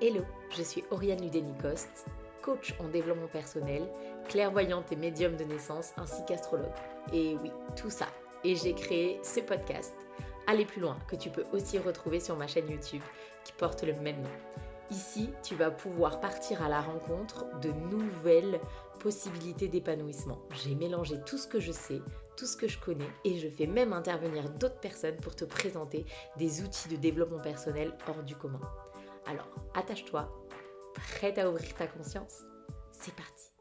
Hello, je suis Oriane Ludenicoste, coach en développement personnel, clairvoyante et médium de naissance ainsi qu'astrologue. Et oui, tout ça. Et j'ai créé ce podcast, Aller plus loin, que tu peux aussi retrouver sur ma chaîne YouTube qui porte le même nom. Ici, tu vas pouvoir partir à la rencontre de nouvelles possibilités d'épanouissement. J'ai mélangé tout ce que je sais, tout ce que je connais et je fais même intervenir d'autres personnes pour te présenter des outils de développement personnel hors du commun. Alors, attache-toi, prête à ouvrir ta conscience? C'est parti!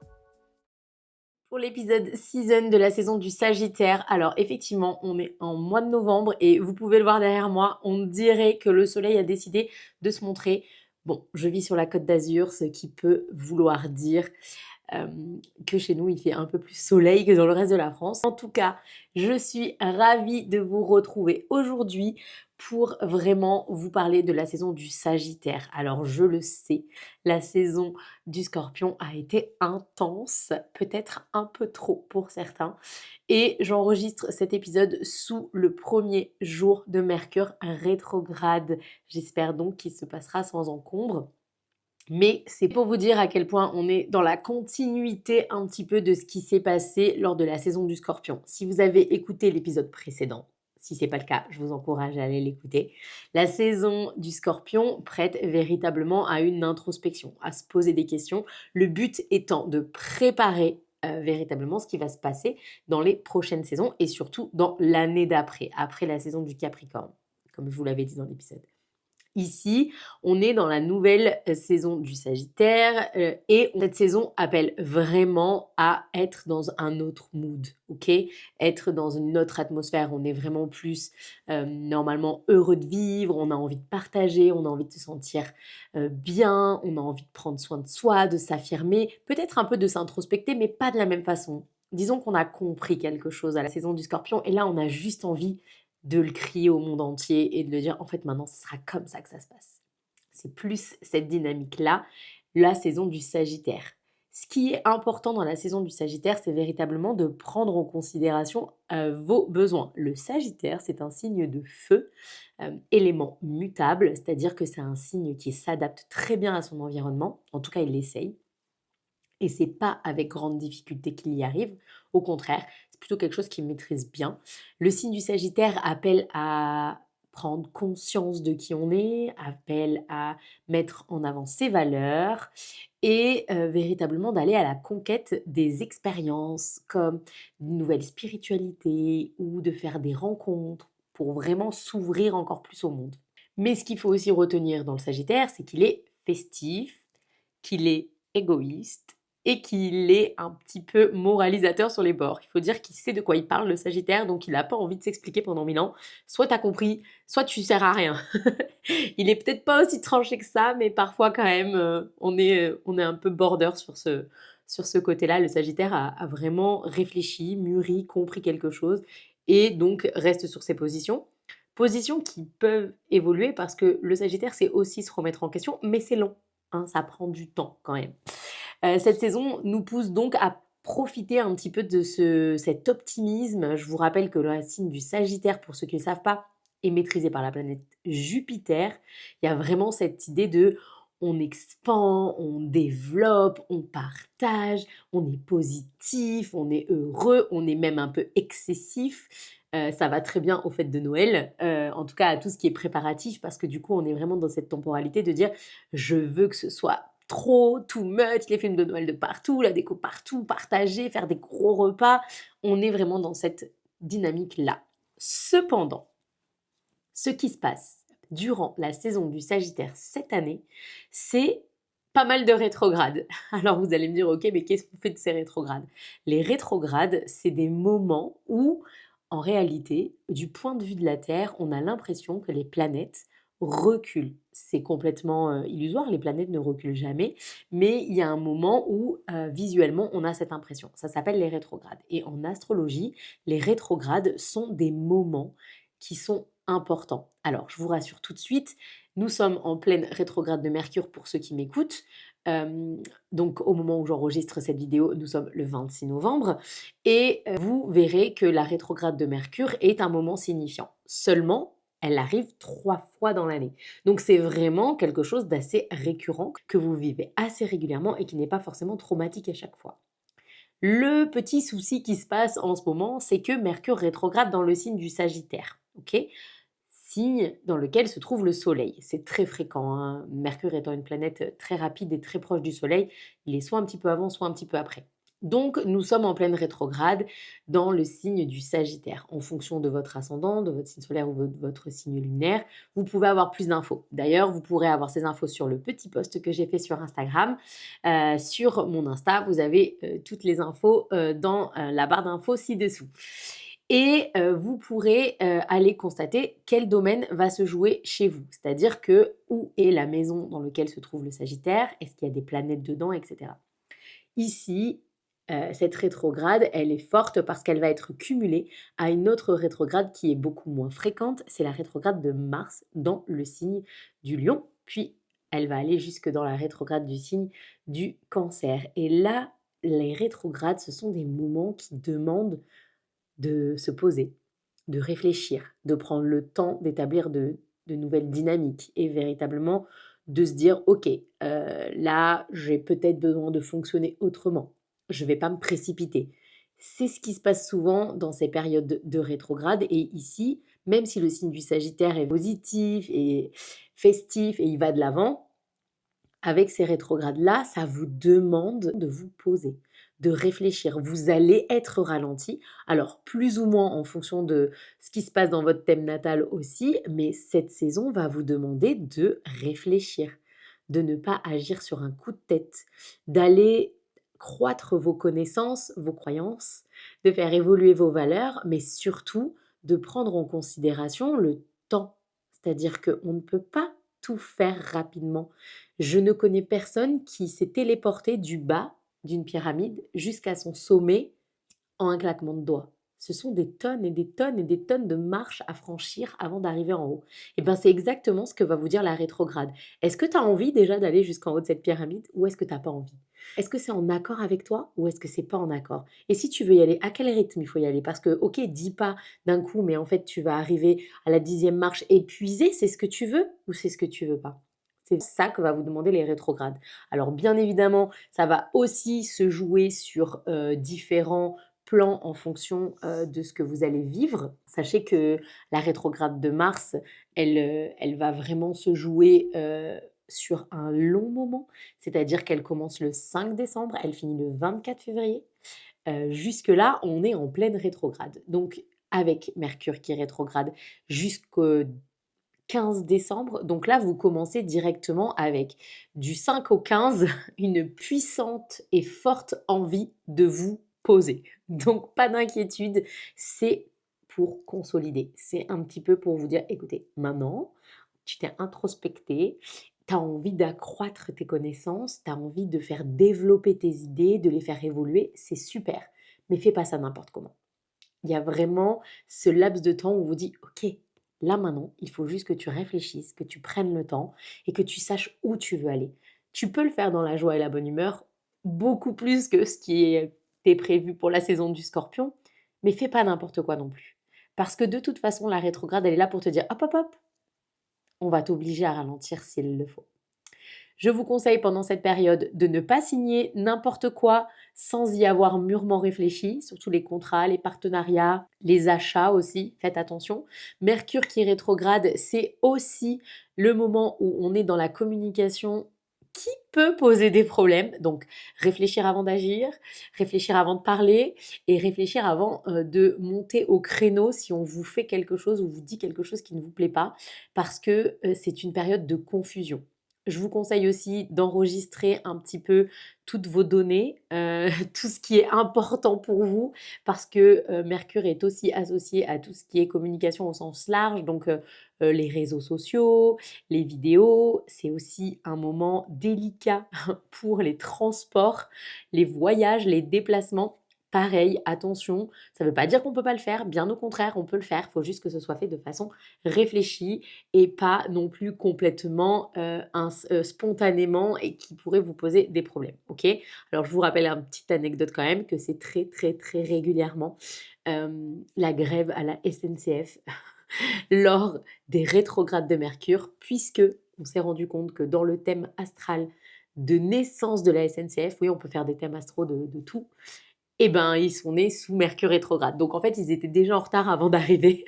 Pour l'épisode season de la saison du Sagittaire, alors effectivement, on est en mois de novembre et vous pouvez le voir derrière moi, on dirait que le soleil a décidé de se montrer. Bon, je vis sur la Côte d'Azur, ce qui peut vouloir dire que chez nous, il fait un peu plus soleil que dans le reste de la France. En tout cas, je suis ravie de vous retrouver aujourd'hui pour vraiment vous parler de la saison du Sagittaire. Alors, je le sais, la saison du Scorpion a été intense, peut-être un peu trop pour certains. Et j'enregistre cet épisode sous le premier jour de Mercure rétrograde. J'espère donc qu'il se passera sans encombre. Mais c'est pour vous dire à quel point on est dans la continuité un petit peu de ce qui s'est passé lors de la saison du Scorpion. Si vous avez écouté l'épisode précédent, si ce n'est pas le cas, je vous encourage à aller l'écouter. La saison du Scorpion prête véritablement à une introspection, à se poser des questions. Le but étant de préparer véritablement ce qui va se passer dans les prochaines saisons et surtout dans l'année d'après, après la saison du Capricorne, comme je vous l'avais dit dans l'épisode. Ici, on est dans la nouvelle saison du Sagittaire et cette saison appelle vraiment à être dans un autre mood, ok? Être dans une autre atmosphère. On est vraiment plus normalement heureux de vivre, on a envie de partager, on a envie de se sentir bien, on a envie de prendre soin de soi, de s'affirmer, peut-être un peu de s'introspecter, mais pas de la même façon. Disons qu'on a compris quelque chose à la saison du Scorpion et là, on a juste envie de le crier au monde entier et de le dire, en fait, maintenant, ce sera comme ça que ça se passe. C'est plus cette dynamique-là, la saison du Sagittaire. Ce qui est important dans la saison du Sagittaire, c'est véritablement de prendre en considération vos besoins. Le Sagittaire, c'est un signe de feu, élément mutable, c'est-à-dire que c'est un signe qui s'adapte très bien à son environnement, en tout cas, il l'essaye. Et c'est pas avec grande difficulté qu'il y arrive. Au contraire, c'est plutôt quelque chose qu'il maîtrise bien. Le signe du Sagittaire appelle à prendre conscience de qui on est, appelle à mettre en avant ses valeurs et véritablement d'aller à la conquête des expériences comme une nouvelle spiritualité ou de faire des rencontres pour vraiment s'ouvrir encore plus au monde. Mais ce qu'il faut aussi retenir dans le Sagittaire, c'est qu'il est festif, qu'il est égoïste et qu'il est un petit peu moralisateur sur les bords. Il faut dire qu'il sait de quoi il parle, le Sagittaire, donc il n'a pas envie de s'expliquer pendant 1000 ans. Soit t'as compris, soit tu sers à rien. Il est peut-être pas aussi tranché que ça, mais parfois quand même, on est un peu border sur ce côté-là. Le Sagittaire a vraiment réfléchi, mûri, compris quelque chose et donc reste sur ses positions. Positions qui peuvent évoluer parce que le Sagittaire, c'est aussi se remettre en question, mais c'est long. Hein, ça prend du temps quand même. Cette saison nous pousse donc à profiter un petit peu de cet optimisme. Je vous rappelle que le signe du Sagittaire, pour ceux qui ne le savent pas, est maîtrisé par la planète Jupiter. Il y a vraiment cette idée de on expand, on développe, on partage, on est positif, on est heureux, on est même un peu excessif. Ça va très bien aux fêtes de Noël, en tout cas à tout ce qui est préparatif, parce que du coup, on est vraiment dans cette temporalité de dire je veux que ce soit trop, too much, les films de Noël de partout, la déco partout, partager, faire des gros repas. On est vraiment dans cette dynamique-là. Cependant, ce qui se passe durant la saison du Sagittaire cette année, c'est pas mal de rétrogrades. Alors vous allez me dire, ok, mais qu'est-ce qu'on fait de ces rétrogrades? Les rétrogrades, c'est des moments où, en réalité, du point de vue de la Terre, on a l'impression que les planètes reculent. C'est complètement illusoire, les planètes ne reculent jamais, mais il y a un moment où visuellement on a cette impression. Ça s'appelle les rétrogrades. Et en astrologie, les rétrogrades sont des moments qui sont importants. Alors, je vous rassure tout de suite, nous sommes en pleine rétrograde de Mercure pour ceux qui m'écoutent. Donc, au moment où j'enregistre cette vidéo, nous sommes le 26 novembre. Et vous verrez que la rétrograde de Mercure est un moment signifiant. Seulement, elle arrive 3 fois dans l'année. Donc c'est vraiment quelque chose d'assez récurrent que vous vivez assez régulièrement et qui n'est pas forcément traumatique à chaque fois. Le petit souci qui se passe en ce moment, c'est que Mercure rétrograde dans le signe du Sagittaire, OK? Signe dans lequel se trouve le Soleil. C'est très fréquent, hein. Mercure étant une planète très rapide et très proche du Soleil, il est soit un petit peu avant, soit un petit peu après. Donc, nous sommes en pleine rétrograde dans le signe du Sagittaire. En fonction de votre ascendant, de votre signe solaire ou de votre signe lunaire, vous pouvez avoir plus d'infos. D'ailleurs, vous pourrez avoir ces infos sur le petit post que j'ai fait sur Instagram. Sur mon Insta, vous avez toutes les infos dans la barre d'infos ci-dessous. Et vous pourrez aller constater quel domaine va se jouer chez vous. C'est-à-dire que où est la maison dans laquelle se trouve le Sagittaire, est-ce qu'il y a des planètes dedans, etc. Ici, cette rétrograde, elle est forte parce qu'elle va être cumulée à une autre rétrograde qui est beaucoup moins fréquente, c'est la rétrograde de Mars dans le signe du Lion, puis elle va aller jusque dans la rétrograde du signe du Cancer. Et là, les rétrogrades, ce sont des moments qui demandent de se poser, de réfléchir, de prendre le temps d'établir de nouvelles dynamiques et véritablement de se dire: «OK, là, j'ai peut-être besoin de fonctionner autrement. Je ne vais pas me précipiter». C'est ce qui se passe souvent dans ces périodes de rétrograde et ici, même si le signe du Sagittaire est positif et festif et il va de l'avant, avec ces rétrogrades-là, ça vous demande de vous poser, de réfléchir. Vous allez être ralenti, alors plus ou moins en fonction de ce qui se passe dans votre thème natal aussi, mais cette saison va vous demander de réfléchir, de ne pas agir sur un coup de tête, d'aller croître vos connaissances, vos croyances, de faire évoluer vos valeurs, mais surtout de prendre en considération le temps. C'est-à-dire qu'on ne peut pas tout faire rapidement. Je ne connais personne qui s'est téléporté du bas d'une pyramide jusqu'à son sommet en un claquement de doigts. Ce sont des tonnes et des tonnes et des tonnes de marches à franchir avant d'arriver en haut. Et bien, c'est exactement ce que va vous dire la rétrograde. Est-ce que tu as envie déjà d'aller jusqu'en haut de cette pyramide ou est-ce que tu n'as pas envie? Est-ce que c'est en accord avec toi ou est-ce que c'est pas en accord? Et si tu veux y aller, à quel rythme il faut y aller? Parce que, ok, dis pas d'un coup, mais en fait, tu vas arriver à la 10e marche épuisé. C'est ce que tu veux ou c'est ce que tu veux pas? C'est ça que va vous demander les rétrogrades. Alors, bien évidemment, ça va aussi se jouer sur différents plans en fonction de ce que vous allez vivre. Sachez que la rétrograde de Mars, elle va vraiment se jouer sur un long moment, c'est-à-dire qu'elle commence le 5 décembre, elle finit le 24 février. Jusque-là, on est en pleine rétrograde. Donc, avec Mercure qui est rétrograde jusqu'au 15 décembre. Donc là, vous commencez directement avec du 5 au 15, une puissante et forte envie de vous poser. Donc pas d'inquiétude, c'est pour consolider. C'est un petit peu pour vous dire, écoutez, maintenant, tu t'es introspecté, tu as envie d'accroître tes connaissances, tu as envie de faire développer tes idées, de les faire évoluer, c'est super. Mais fais pas ça n'importe comment. Il y a vraiment ce laps de temps où vous dites, ok, là maintenant, il faut juste que tu réfléchisses, que tu prennes le temps et que tu saches où tu veux aller. Tu peux le faire dans la joie et la bonne humeur, beaucoup plus que ce qui était prévu pour la saison du Scorpion, mais fais pas n'importe quoi non plus. Parce que de toute façon, la rétrograde, elle est là pour te dire, hop, hop, hop, on va t'obliger à ralentir s'il le faut. Je vous conseille pendant cette période de ne pas signer n'importe quoi sans y avoir mûrement réfléchi, surtout les contrats, les partenariats, les achats aussi, faites attention. Mercure qui est rétrograde, c'est aussi le moment où on est dans la communication qui peut poser des problèmes. Donc, réfléchir avant d'agir, réfléchir avant de parler et réfléchir avant de monter au créneau si on vous fait quelque chose ou vous dit quelque chose qui ne vous plaît pas, parce que c'est une période de confusion. Je vous conseille aussi d'enregistrer un petit peu toutes vos données, tout ce qui est important pour vous, parce que Mercure est aussi associé à tout ce qui est communication au sens large, donc les réseaux sociaux, les vidéos. C'est aussi un moment délicat pour les transports, les voyages, les déplacements. Pareil, attention, ça ne veut pas dire qu'on ne peut pas le faire, bien au contraire, on peut le faire, il faut juste que ce soit fait de façon réfléchie et pas non plus complètement spontanément et qui pourrait vous poser des problèmes. Ok. Alors je vous rappelle une petite anecdote quand même que c'est très très très régulièrement la grève à la SNCF. lors des rétrogrades de Mercure, puisque on s'est rendu compte que dans le thème astral de naissance de la SNCF, oui, on peut faire des thèmes astro de tout, eh ben, ils sont nés sous Mercure rétrograde. Donc en fait, ils étaient déjà en retard avant d'arriver.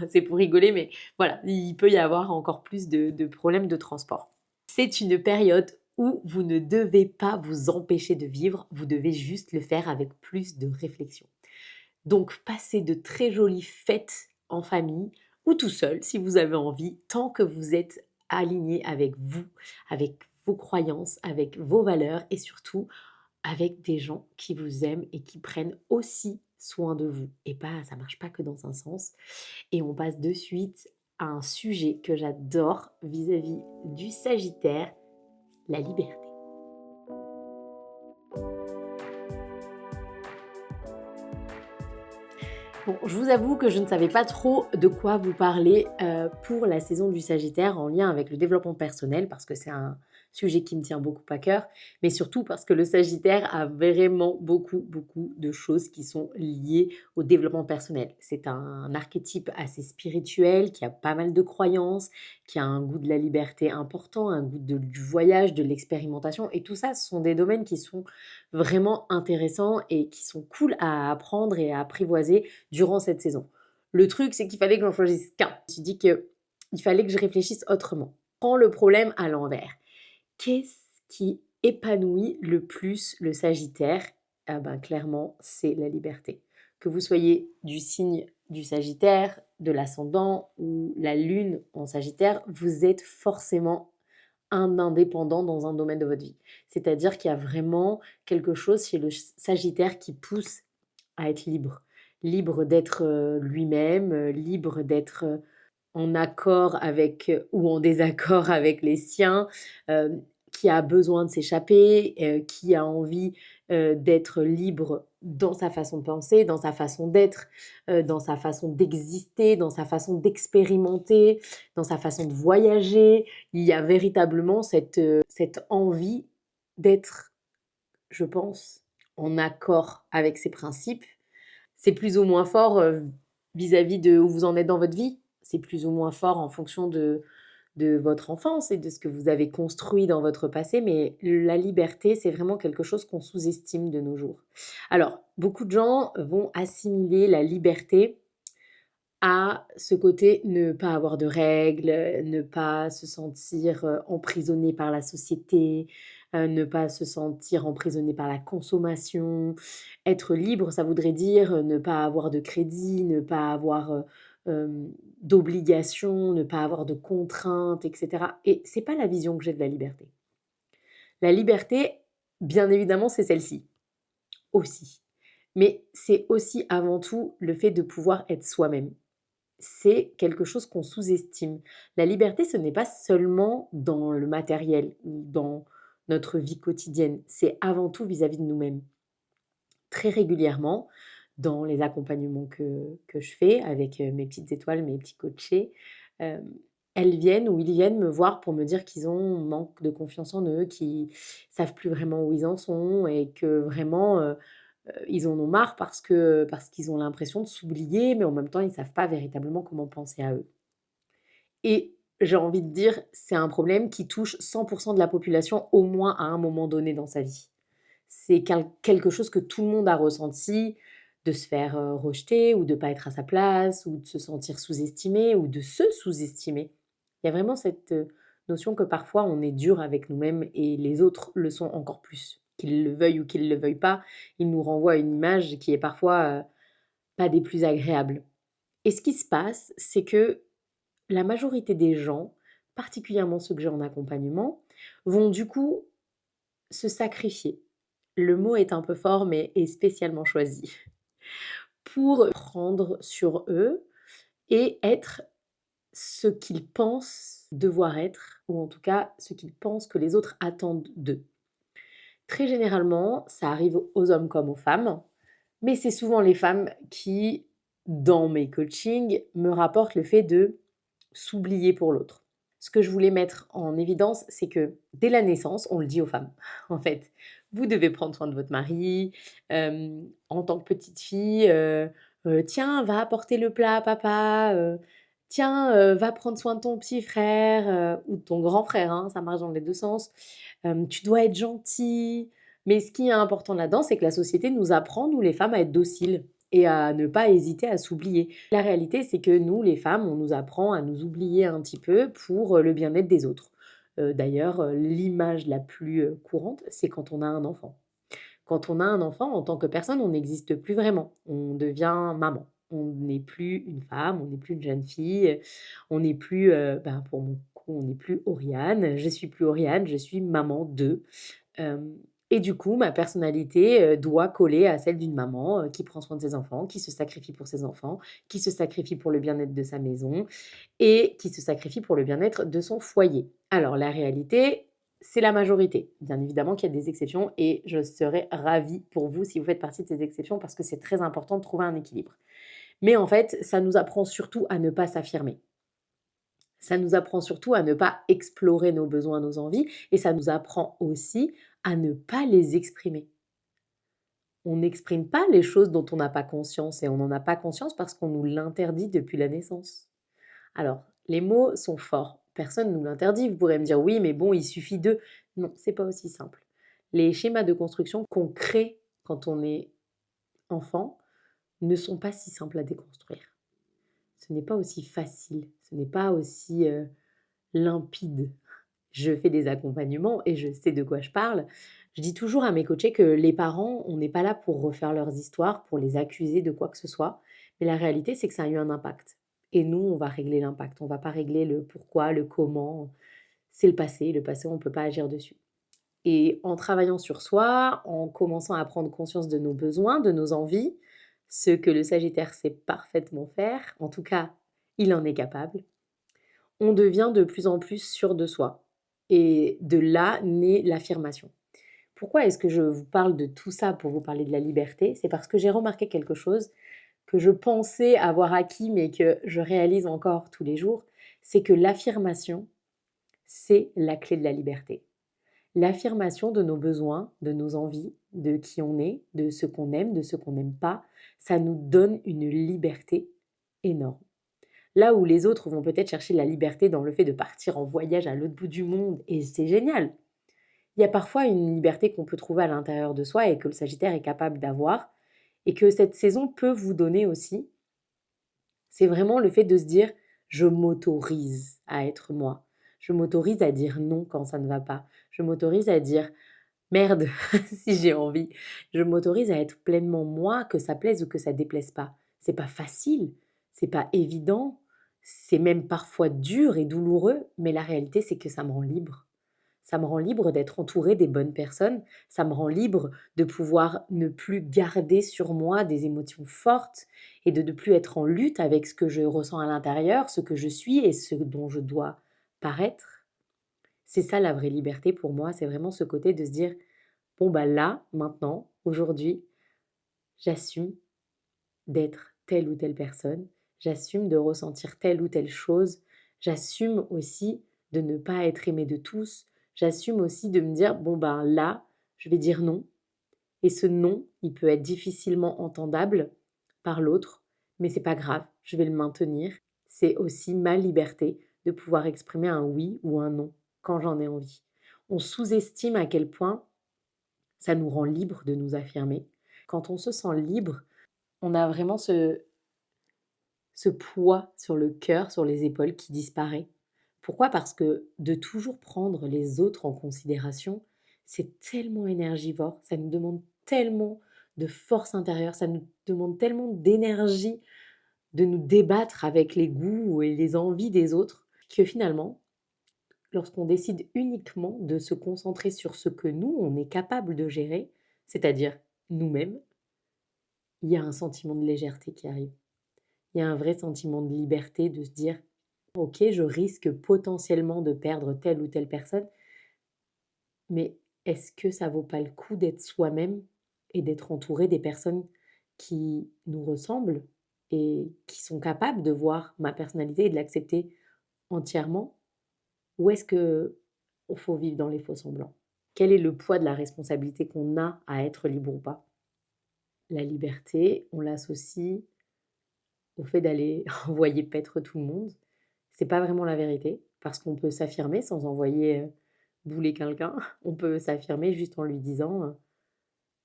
C'est pour rigoler, mais voilà, il peut y avoir encore plus de problèmes de transport. C'est une période où vous ne devez pas vous empêcher de vivre, vous devez juste le faire avec plus de réflexion. Donc passez de très jolies fêtes en famille ou tout seul si vous avez envie, tant que vous êtes aligné avec vous, avec vos croyances, avec vos valeurs et surtout avec des gens qui vous aiment et qui prennent aussi soin de vous. Et pas, ça marche pas que dans un sens. Et on passe de suite à un sujet que j'adore vis-à-vis du Sagittaire, la liberté. Bon, je vous avoue que je ne savais pas trop de quoi vous parler pour la saison du Sagittaire en lien avec le développement personnel parce que c'est un sujet qui me tient beaucoup à cœur, mais surtout parce que le Sagittaire a vraiment beaucoup de choses qui sont liées au développement personnel. C'est un archétype assez spirituel qui a pas mal de croyances, qui a un goût de la liberté important, un goût du voyage, de l'expérimentation et tout ça, ce sont des domaines qui sont vraiment intéressants et qui sont cool à apprendre et à apprivoiser durant cette saison. Le truc, c'est qu'il fallait que j'en choisisse qu'un. Je me suis dit qu'il fallait que je réfléchisse autrement. Prends le problème à l'envers. Qu'est-ce qui épanouit le plus le Sagittaire? Ah ben, clairement, c'est la liberté. Que vous soyez du signe du Sagittaire, de l'ascendant ou la lune en Sagittaire, vous êtes forcément un indépendant dans un domaine de votre vie. C'est-à-dire qu'il y a vraiment quelque chose chez le Sagittaire qui pousse à être libre. Libre d'être lui-même, libre d'être en accord avec ou en désaccord avec les siens, qui a besoin de s'échapper, qui a envie d'être libre dans sa façon de penser, dans sa façon d'être, dans sa façon d'exister, dans sa façon d'expérimenter, dans sa façon de voyager. Il y a véritablement cette envie d'être, je pense, en accord avec ses principes. C'est plus ou moins fort vis-à-vis de où vous en êtes dans votre vie. C'est plus ou moins fort en fonction de votre enfance et de ce que vous avez construit dans votre passé, mais la liberté, c'est vraiment quelque chose qu'on sous-estime de nos jours. Alors, beaucoup de gens vont assimiler la liberté à ce côté ne pas avoir de règles, ne pas se sentir emprisonné par la société, ne pas se sentir emprisonné par la consommation. Être libre, ça voudrait dire ne pas avoir de crédit, ne pas avoir d'obligations, ne pas avoir de contraintes, etc. Et c'est pas la vision que j'ai de la liberté. La liberté, bien évidemment, c'est celle-ci aussi. Mais c'est aussi avant tout le fait de pouvoir être soi-même. C'est quelque chose qu'on sous-estime. La liberté, ce n'est pas seulement dans le matériel ou dans notre vie quotidienne, c'est avant tout vis-à-vis de nous-mêmes. Très régulièrement, dans les accompagnements que je fais avec mes petites étoiles, mes petits coachés, euh, elles viennent ou ils viennent me voir pour me dire qu'ils ont manque de confiance en eux, qu'ils savent plus vraiment où ils en sont et que vraiment ils en ont marre parce qu'ils ont l'impression de s'oublier, mais en même temps, ils ne savent pas véritablement comment penser à eux. Et j'ai envie de dire, c'est un problème qui touche 100% de la population au moins à un moment donné dans sa vie. C'est quelque chose que tout le monde a ressenti, de se faire rejeter ou de ne pas être à sa place ou de se sentir sous-estimé ou de se sous-estimer. Il y a vraiment cette notion que parfois on est dur avec nous-mêmes et les autres le sont encore plus. Qu'ils le veuillent ou qu'ils ne le veuillent pas, ils nous renvoient une image qui est parfois pas des plus agréables. Et ce qui se passe, c'est que la majorité des gens, particulièrement ceux que j'ai en accompagnement, vont du coup se sacrifier. Le mot est un peu fort, mais est spécialement choisi. Pour prendre sur eux et être ce qu'ils pensent devoir être, ou en tout cas ce qu'ils pensent que les autres attendent d'eux. Très généralement, ça arrive aux hommes comme aux femmes, mais c'est souvent les femmes qui, dans mes coachings, me rapportent le fait de s'oublier pour l'autre. Ce que je voulais mettre en évidence, c'est que dès la naissance, on le dit aux femmes, en fait, vous devez prendre soin de votre mari, en tant que petite fille, tiens, va apporter le plat à papa, Tiens, va prendre soin de ton petit frère, ou de ton grand frère, hein, ça marche dans les 2 sens. Tu dois être gentil. Mais ce qui est important là-dedans, c'est que la société nous apprend, nous les femmes, à être dociles et à ne pas hésiter à s'oublier. La réalité, c'est que nous, les femmes, on nous apprend à nous oublier un petit peu pour, le bien-être des autres. D'ailleurs, l'image la plus, courante, c'est quand on a un enfant. Quand on a un enfant, en tant que personne, on n'existe plus vraiment. On devient maman. On n'est plus une femme, on n'est plus une jeune fille, on n'est plus, pour mon coup, on n'est plus Oriane. Je suis plus Oriane, je suis maman de. Hem et du coup, ma personnalité, doit coller à celle d'une maman, qui prend soin de ses enfants, qui se sacrifie pour ses enfants, qui se sacrifie pour le bien-être de sa maison et qui se sacrifie pour le bien-être de son foyer. Alors la réalité, c'est la majorité. Bien évidemment qu'il y a des exceptions et je serais ravie pour vous si vous faites partie de ces exceptions parce que c'est très important de trouver un équilibre. Mais en fait, ça nous apprend surtout à ne pas s'affirmer. Ça nous apprend surtout à ne pas explorer nos besoins, nos envies et ça nous apprend aussi à ne pas les exprimer. On n'exprime pas les choses dont on n'a pas conscience et on n'en a pas conscience parce qu'on nous l'interdit depuis la naissance. Alors, les mots sont forts. Personne ne nous l'interdit. Vous pourrez me dire: «Oui, mais bon, il suffit de». Non, c'est pas aussi simple. Les schémas de construction qu'on crée quand on est enfant ne sont pas si simples à déconstruire. Ce n'est pas aussi facile, ce n'est pas aussi, limpide. Je fais des accompagnements et je sais de quoi je parle. Je dis toujours à mes coachés que les parents, on n'est pas là pour refaire leurs histoires, pour les accuser de quoi que ce soit, mais la réalité, c'est que ça a eu un impact et nous, on va régler l'impact. On va pas régler le pourquoi, le comment. C'est le passé, on ne peut pas agir dessus et en travaillant sur soi, en commençant à prendre conscience de nos besoins, de nos envies, ce que le Sagittaire sait parfaitement faire, en tout cas, il en est capable, on devient de plus en plus sûr de soi et de là naît l'affirmation. Pourquoi est-ce que je vous parle de tout ça pour vous parler de la liberté? C'est parce que j'ai remarqué quelque chose que je pensais avoir acquis, mais que je réalise encore tous les jours, c'est que l'affirmation, c'est la clé de la liberté. L'affirmation de nos besoins, de nos envies, de qui on est, de ce qu'on aime, de ce qu'on n'aime pas, ça nous donne une liberté énorme. Là où les autres vont peut-être chercher la liberté dans le fait de partir en voyage à l'autre bout du monde, et c'est génial. Il y a parfois une liberté qu'on peut trouver à l'intérieur de soi et que le Sagittaire est capable d'avoir, et que cette saison peut vous donner aussi. C'est vraiment le fait de se dire: «Je m'autorise à être moi. Je m'autorise à dire non quand ça ne va pas. Je m'autorise à dire merde si j'ai envie. Je m'autorise à être pleinement moi, que ça plaise ou que ça déplaise pas». C'est pas facile, c'est pas évident, c'est même parfois dur et douloureux, mais la réalité, c'est que ça me rend libre. Ça me rend libre d'être entourée des bonnes personnes, ça me rend libre de pouvoir ne plus garder sur moi des émotions fortes et de ne plus être en lutte avec ce que je ressens à l'intérieur, ce que je suis et ce dont je dois paraître. C'est ça la vraie liberté pour moi, c'est vraiment ce côté de se dire: «Bon, bah, là, maintenant, aujourd'hui, j'assume d'être telle ou telle personne, j'assume de ressentir telle ou telle chose, j'assume aussi de ne pas être aimée de tous, j'assume aussi de me dire: "Bon, ben, là, je vais dire non" et ce non, il peut être difficilement entendable par l'autre, mais c'est pas grave, je vais le maintenir». C'est aussi ma liberté de pouvoir exprimer un oui ou un non quand j'en ai envie. On sous-estime à quel point ça nous rend libres de nous affirmer. Quand on se sent libre, on a vraiment ce poids sur le cœur, sur les épaules qui disparaît. Pourquoi? Parce que de toujours prendre les autres en considération, c'est tellement énergivore, ça nous demande tellement de force intérieure, ça nous demande tellement d'énergie de nous débattre avec les goûts et les envies des autres, que finalement, lorsqu'on décide uniquement de se concentrer sur ce que nous, on est capable de gérer, c'est-à-dire nous-mêmes, il y a un sentiment de légèreté qui arrive. Il y a un vrai sentiment de liberté de se dire: «OK, je risque potentiellement de perdre telle ou telle personne, mais est-ce que ça vaut pas le coup d'être soi-même et d'être entouré des personnes qui nous ressemblent et qui sont capables de voir ma personnalité et de l'accepter entièrement? Ou est-ce que faut vivre dans les faux semblants?» Quel est le poids de la responsabilité qu'on a à être libre ou pas? La liberté, on l'associe au fait d'aller envoyer paître tout le monde. C'est pas vraiment la vérité, parce qu'on peut s'affirmer sans envoyer, bouler quelqu'un. On peut s'affirmer juste en lui disant,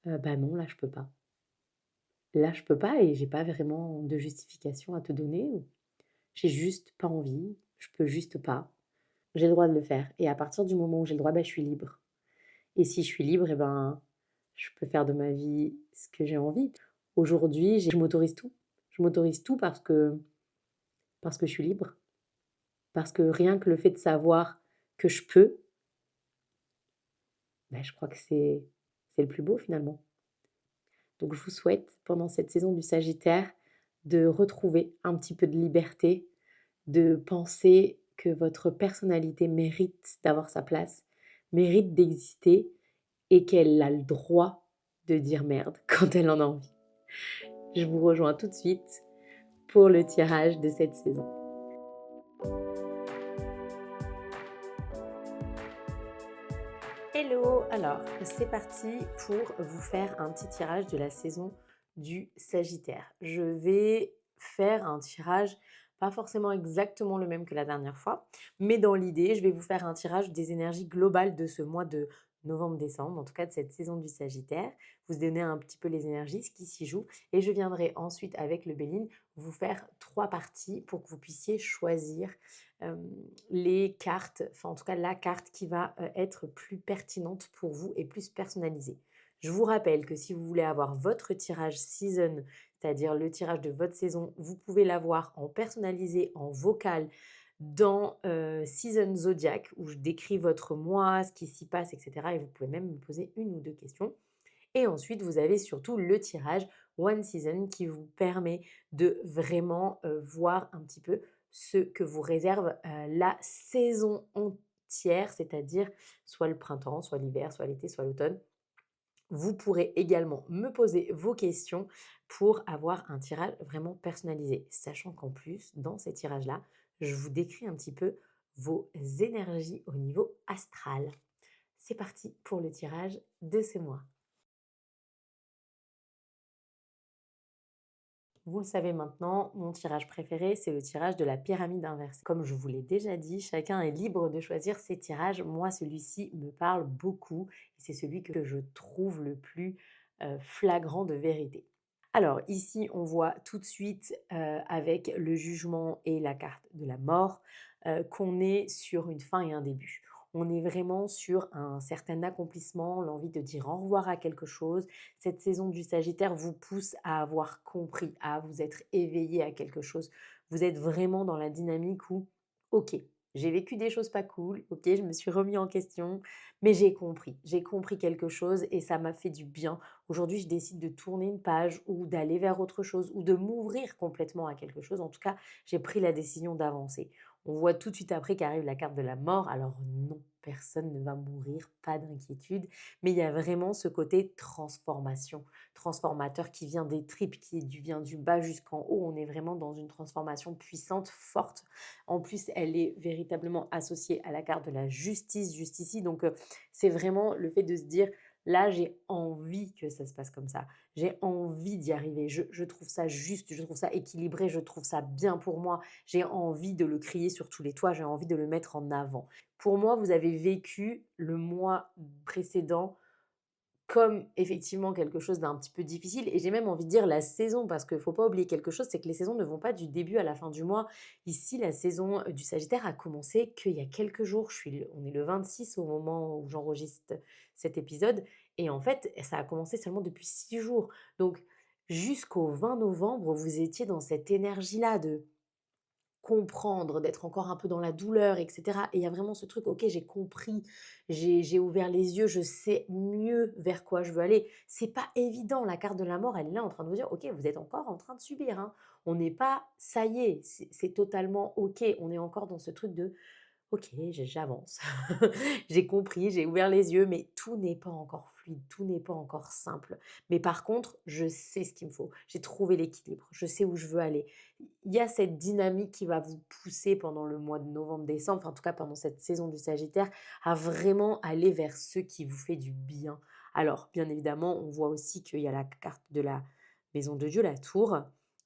«Bah, non, là, je peux pas. Là, je peux pas et j'ai pas vraiment de justification à te donner, ou j'ai juste pas envie, je peux juste pas. J'ai le droit de le faire» et à partir du moment où j'ai le droit, bah, je suis libre et si je suis libre et ben, je peux faire de ma vie ce que j'ai envie. Aujourd'hui, je m'autorise tout. Je m'autorise tout parce que je suis libre, parce que rien que le fait de savoir que je peux, bah, je crois que c'est le plus beau finalement. Donc je vous souhaite pendant cette saison du Sagittaire de retrouver un petit peu de liberté, de penser que votre personnalité mérite d'avoir sa place, mérite d'exister et qu'elle a le droit de dire merde quand elle en a envie. Je vous rejoins tout de suite pour le tirage de cette saison. Hello! Alors, c'est parti pour vous faire un petit tirage de la saison du Sagittaire. Je vais faire un tirage, pas forcément exactement le même que la dernière fois, mais dans l'idée, je vais vous faire un tirage des énergies globales de ce mois de novembre-décembre, en tout cas de cette saison du Sagittaire. Vous donner un petit peu les énergies, ce qui s'y joue, et je viendrai ensuite avec le Béline vous faire 3 parties pour que vous puissiez choisir les cartes, enfin en tout cas la carte qui va être plus pertinente pour vous et plus personnalisée. Je vous rappelle que si vous voulez avoir votre tirage season, c'est-à-dire le tirage de votre saison, vous pouvez l'avoir en personnalisé, en vocal, dans Season Zodiac, où je décris votre mois, ce qui s'y passe, etc. Et vous pouvez même me poser une ou deux questions. Et ensuite, vous avez surtout le tirage One Season qui vous permet de vraiment voir un petit peu ce que vous réserve la saison entière, c'est-à-dire soit le printemps, soit l'hiver, soit l'été, soit l'automne. Vous pourrez également me poser vos questions pour avoir un tirage vraiment personnalisé. Sachant qu'en plus, dans ces tirages-là, je vous décris un petit peu vos énergies au niveau astral. C'est parti pour le tirage de ce mois. Vous le savez maintenant, mon tirage préféré, c'est le tirage de la pyramide inversée. Comme je vous l'ai déjà dit, chacun est libre de choisir ses tirages. Moi, celui-ci me parle beaucoup et c'est celui que je trouve le plus flagrant de vérité. Alors ici, on voit tout de suite avec le jugement et la carte de la mort qu'on est sur une fin et un début. On est vraiment sur un certain accomplissement, l'envie de dire au revoir à quelque chose. Cette saison du Sagittaire vous pousse à avoir compris, à vous être éveillé à quelque chose. Vous êtes vraiment dans la dynamique où, ok, j'ai vécu des choses pas cool, ok, je me suis remis en question, mais j'ai compris quelque chose et ça m'a fait du bien. Aujourd'hui, je décide de tourner une page ou d'aller vers autre chose ou de m'ouvrir complètement à quelque chose. En tout cas, j'ai pris la décision d'avancer. On voit tout de suite après qu'arrive la carte de la mort. Alors non, personne ne va mourir, pas d'inquiétude. Mais il y a vraiment ce côté transformation, transformateur qui vient des tripes, vient du bas jusqu'en haut. On est vraiment dans une transformation puissante, forte. En plus, elle est véritablement associée à la carte de la justice, justicie. Donc, c'est vraiment le fait de se dire, là, j'ai envie que ça se passe comme ça. J'ai envie d'y arriver. Je trouve ça juste, je trouve ça équilibré, je trouve ça bien pour moi. J'ai envie de le crier sur tous les toits, j'ai envie de le mettre en avant. Pour moi, vous avez vécu le mois précédent comme effectivement quelque chose d'un petit peu difficile et j'ai même envie de dire la saison parce qu'il ne faut pas oublier quelque chose, c'est que les saisons ne vont pas du début à la fin du mois. Ici, la saison du Sagittaire a commencé qu'il y a quelques jours. On est le 26 au moment où j'enregistre cet épisode et en fait, ça a commencé seulement depuis 6 jours. Donc jusqu'au 20 novembre, vous étiez dans cette énergie-là de comprendre, d'être encore un peu dans la douleur, et cetera. Et il y a vraiment ce truc: «OK, j'ai compris, j'ai ouvert les yeux, je sais mieux vers quoi je veux aller». C'est pas évident, la carte de la mort, elle est là en train de vous dire: «OK, vous êtes encore en train de subir, hein». On n'est pas ça y est, c'est totalement OK. On est encore dans ce truc de: OK, j'avance. J'ai compris, j'ai ouvert les yeux, mais tout n'est pas encore fluide, tout n'est pas encore simple. Mais par contre, je sais ce qu'il me faut. J'ai trouvé l'équilibre, je sais où je veux aller. Il y a cette dynamique qui va vous pousser pendant le mois de novembre-décembre, enfin, en tout cas pendant cette saison du Sagittaire, à vraiment aller vers ce qui vous fait du bien. Alors, bien évidemment, on voit aussi qu'il y a la carte de la maison de Dieu, la tour,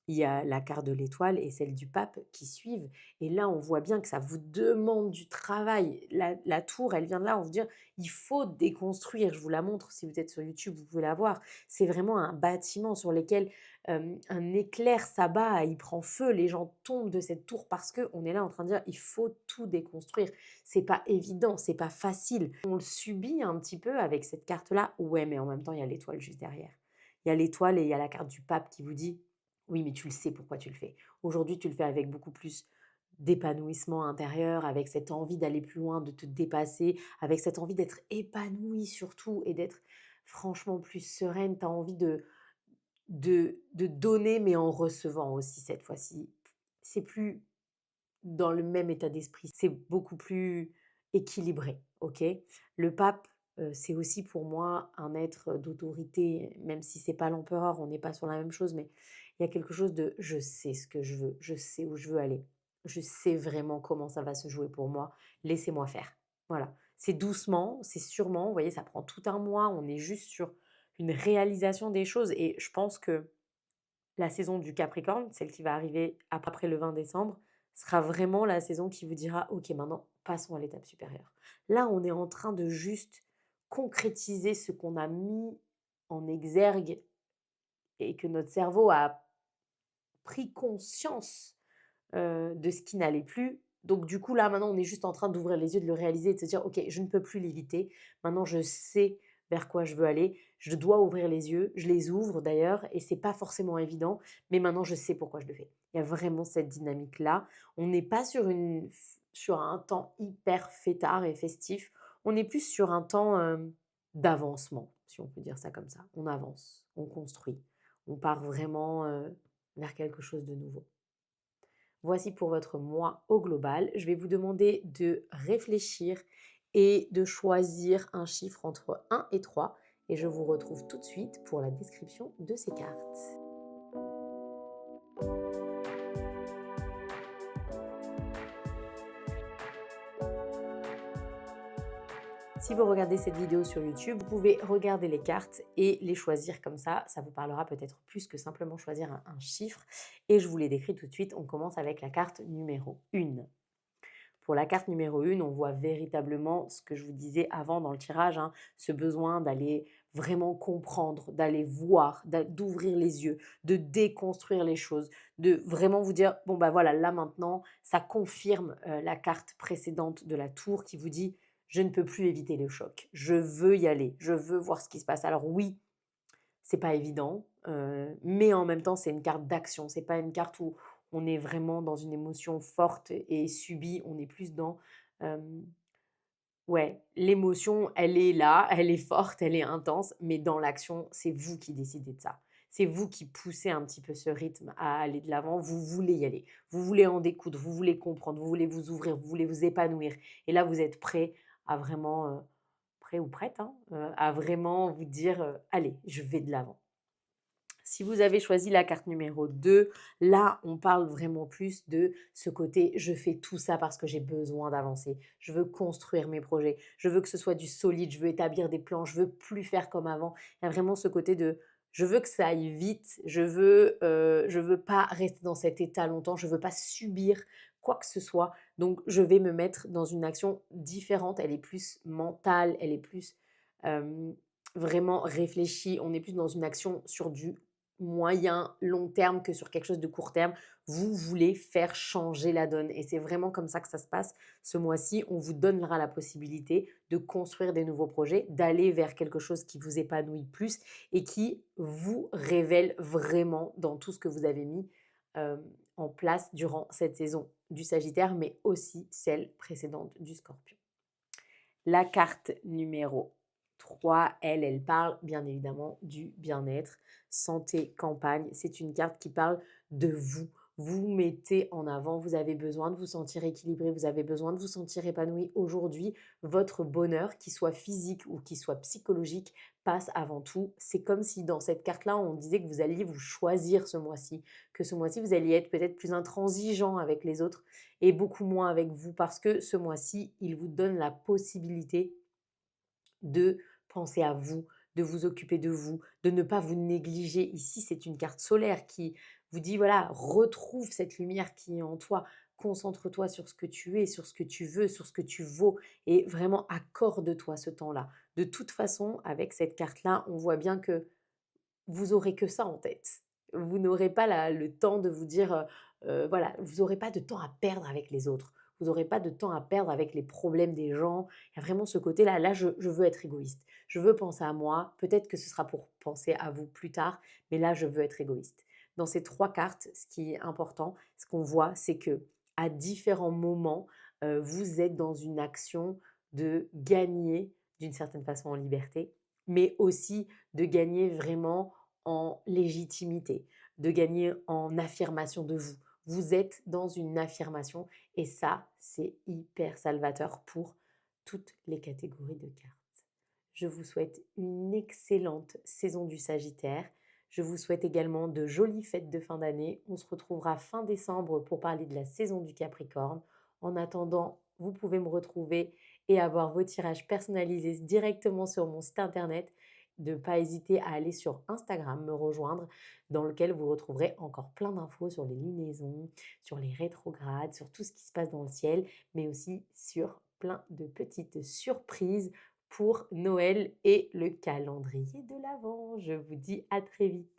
il y a la carte de l'étoile et celle du pape qui suivent. Et là, on voit bien que ça vous demande du travail. La tour, elle vient de là, on vous dit, il faut déconstruire. Je vous la montre, si vous êtes sur YouTube, vous pouvez la voir. C'est vraiment un bâtiment sur lequel un éclair s'abat, il prend feu, les gens tombent de cette tour parce qu'on est là en train de dire, il faut tout déconstruire. C'est pas évident, c'est pas facile. On le subit un petit peu avec cette carte-là. Ouais, mais en même temps, il y a l'étoile juste derrière. Il y a l'étoile et il y a la carte du pape qui vous dit, oui, mais tu le sais pourquoi tu le fais. Aujourd'hui, tu le fais avec beaucoup plus d'épanouissement intérieur, avec cette envie d'aller plus loin, de te dépasser, avec cette envie d'être épanoui surtout et d'être franchement plus sereine. Tu as envie de donner, mais en recevant aussi cette fois-ci. C'est plus dans le même état d'esprit, c'est beaucoup plus équilibré, ok. Le pape, c'est aussi pour moi un être d'autorité, même si c'est pas l'empereur, on n'est pas sur la même chose, mais il y a quelque chose de: «Je sais ce que je veux, je sais où je veux aller, je sais vraiment comment ça va se jouer pour moi, laissez-moi faire». Voilà, c'est doucement, c'est sûrement, vous voyez, ça prend tout un mois, on est juste sur une réalisation des choses et je pense que la saison du Capricorne, celle qui va arriver après le 20 décembre, sera vraiment la saison qui vous dira: «OK, maintenant passons à l'étape supérieure». Là, on est en train de juste concrétiser ce qu'on a mis en exergue et que notre cerveau a pris conscience, de ce qui n'allait plus. Donc du coup, là, maintenant, on est juste en train d'ouvrir les yeux, de le réaliser et de se dire: «OK, je ne peux plus l'éviter. Maintenant, je sais vers quoi je veux aller. Je dois ouvrir les yeux». Je les ouvre d'ailleurs et c'est pas forcément évident, mais maintenant, je sais pourquoi je le fais. Il y a vraiment cette dynamique-là. On n'est pas sur un temps hyper fêtard et festif. On est plus sur un temps, d'avancement, si on peut dire ça comme ça. On avance, on construit, on part vraiment, vers quelque chose de nouveau. Voici pour votre mois au global. Je vais vous demander de réfléchir et de choisir un chiffre entre 1 et 3 et je vous retrouve tout de suite pour la description de ces cartes. Si vous regardez cette vidéo sur YouTube, vous pouvez regarder les cartes et les choisir comme ça vous parlera peut-être plus que simplement choisir un chiffre. Et je vous les décris tout de suite. On commence avec la carte numéro 1. Pour la carte numéro 1, on voit véritablement ce que je vous disais avant dans le tirage, hein, ce besoin d'aller vraiment comprendre, d'aller voir, d'ouvrir les yeux, de déconstruire les choses, de vraiment vous dire, bon bah voilà, là maintenant, ça confirme la carte précédente de la tour qui vous dit, je ne peux plus éviter le choc, je veux y aller, je veux voir ce qui se passe. Alors oui, c'est pas évident, mais en même temps, c'est une carte d'action. C'est pas une carte où on est vraiment dans une émotion forte et subie. On est plus dans, hem, ouais, l'émotion, elle est là, elle est forte, elle est intense, mais dans l'action, c'est vous qui décidez de ça. C'est vous qui poussez un petit peu ce rythme à aller de l'avant. Vous voulez y aller, vous voulez en découdre, vous voulez comprendre, vous voulez vous ouvrir, vous voulez vous épanouir et là, vous êtes prêt à vraiment, prêt ou prête, hein, à vraiment vous dire, «Allez, je vais de l'avant». Si vous avez choisi la carte numéro 2, là, on parle vraiment plus de ce côté, je fais tout ça parce que j'ai besoin d'avancer. Je veux construire mes projets. Je veux que ce soit du solide. Je veux établir des plans. Je veux plus faire comme avant. Il y a vraiment ce côté de, je veux que ça aille vite. Je veux pas rester dans cet état longtemps. Je veux pas subir quoi que ce soit. Donc, je vais me mettre dans une action différente. Elle est plus mentale. Elle est plus euh, vraiment réfléchie. On est plus dans une action sur du moyen, long terme que sur quelque chose de court terme. Vous voulez faire changer la donne et c'est vraiment comme ça que ça se passe. Ce mois-ci, on vous donnera la possibilité de construire des nouveaux projets, d'aller vers quelque chose qui vous épanouit plus et qui vous révèle vraiment dans tout ce que vous avez mis en place durant cette saison du Sagittaire, mais aussi celle précédente du Scorpion. La carte numéro 3, elle parle bien évidemment du bien-être, santé, campagne. C'est une carte qui parle de vous. Vous mettez en avant, vous avez besoin de vous sentir équilibré, vous avez besoin de vous sentir épanoui. Aujourd'hui, votre bonheur, qu'il soit physique ou qu'il soit psychologique, passe avant tout. C'est comme si dans cette carte-là, on disait que vous alliez vous choisir ce mois-ci, que ce mois-ci, vous alliez être peut-être plus intransigeant avec les autres et beaucoup moins avec vous parce que ce mois-ci, il vous donne la possibilité de penser à vous, de vous occuper de vous, de ne pas vous négliger. Ici, c'est une carte solaire qui vous dit voilà, retrouve cette lumière qui est en toi, concentre-toi sur ce que tu es, sur ce que tu veux, sur ce que tu vaux et vraiment accorde-toi ce temps-là. De toute façon, avec cette carte-là, on voit bien que vous aurez que ça en tête. Vous n'aurez pas le temps de vous dire, voilà, vous n'aurez pas de temps à perdre avec les autres. Vous n'aurez pas de temps à perdre avec les problèmes des gens. Il y a vraiment ce côté-là. Là, je veux être égoïste. Je veux penser à moi. Peut-être que ce sera pour penser à vous plus tard, mais là, je veux être égoïste. Dans ces 3 cartes, ce qui est important, ce qu'on voit, c'est que à différents moments, vous êtes dans une action de gagner d'une certaine façon en liberté, mais aussi de gagner vraiment en légitimité, de gagner en affirmation de vous. Vous êtes dans une affirmation et ça, c'est hyper salvateur pour toutes les catégories de cartes. Je vous souhaite une excellente saison du Sagittaire. Je vous souhaite également de jolies fêtes de fin d'année. On se retrouvera fin décembre pour parler de la saison du Capricorne. En attendant, vous pouvez me retrouver et avoir vos tirages personnalisés directement sur mon site internet. Ne pas hésiter à aller sur Instagram me rejoindre, dans lequel vous retrouverez encore plein d'infos sur les lunaisons, sur les rétrogrades, sur tout ce qui se passe dans le ciel, mais aussi sur plein de petites surprises pour Noël et le calendrier de l'Avent. Je vous dis à très vite.